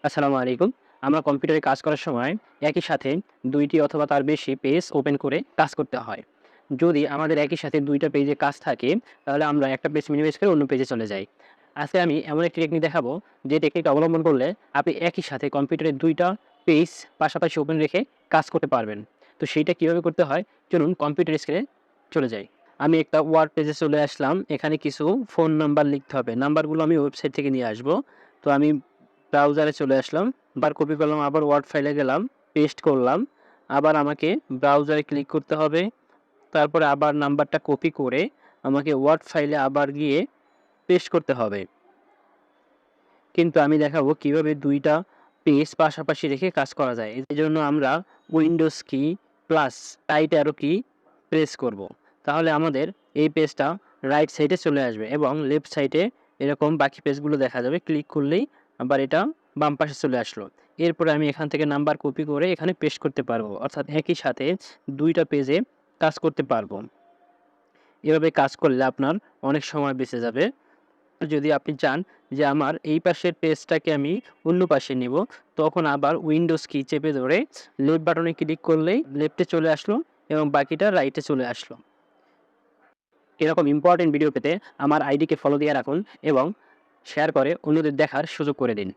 আসসালামু আলাইকুম। আমরা কম্পিউটারে কাজ করার সময় একই সাথে ২ টি অথবা তার বেশি পেজ ওপেন করে কাজ করতে হয়। যদি আমাদের একই সাথে ২ টা পেজে কাজ থাকে, তাহলে আমরা একটা পেজ মিনিমাইজ করে অন্য পেজে চলে যাই। আজকে আমি এমন একটি টেকনিক দেখাবো, যে টেকনিকটা অবলম্বন করলে আপনি একই সাথে কম্পিউটারে ২ টা পেজ পাশাপাশি ওপেন রেখে কাজ করতে পারবেন। তো সেইটা কিভাবে করতে হয়? চলুন কম্পিউটার স্ক্রিনে চলে যাই। আমি একটা ওয়ার্ড পেজে চলে আসলাম। এখানে কিছু ফোন নাম্বার লিখতে হবে। নাম্বারগুলো আমি ওয়েবসাইট থেকে নিয়ে আসবো। তো আমি ব্রাউজারে চলে আসলাম। বার কপি করলাম, আবার ওয়ার্ড ফাইলে গেলাম, পেস্ট করলাম। আবার আমাকে ব্রাউজারে ক্লিক করতে হবে। তারপরে আবার নাম্বারটা কপি করে আমাকে ওয়ার্ড ফাইলে আবার গিয়ে পেস্ট করতে হবে। কিন্তু আমি দেখাবো কিভাবে ২ টা পেজ পাশাপাশি রেখে কাজ করা যায়। এজন্য আমরা উইন্ডোজ কি প্লাস রাইট অ্যারো কি প্রেস করব। তাহলে আমাদের এই পেজটা রাইট সাইডে চলে আসবে এবং লেফট সাইডে এরকম বাকি পেজগুলো দেখা যাবে। ক্লিক করলেই আবার এটা বাম পাশে চলে আসলো। এরপরে আমি এখান থেকে নাম্বার কপি করে এখানে পেস্ট করতে পারবো। অর্থাৎ একই সাথে ২ টা পেজে কাজ করতে পারবো। এভাবে কাজ করলে আপনার অনেক সময় বেঁচে যাবে। যদি আপনি চান যে আমার এই পাশের পেজটাকে আমি অন্য পাশে নিব, তখন আবার উইন্ডোজ কি চেপে ধরে লেফট বাটনে ক্লিক করলেই লেফটে চলে আসলো এবং বাকিটা রাইটে চলে আসলো। এরকম ইম্পোর্টেন্ট ভিডিও পেতে আমার আইডিকে ফলো দিয়ে রাখুন এবং শেয়ার করে অন্যদের দেখার সুযোগ করে দিন।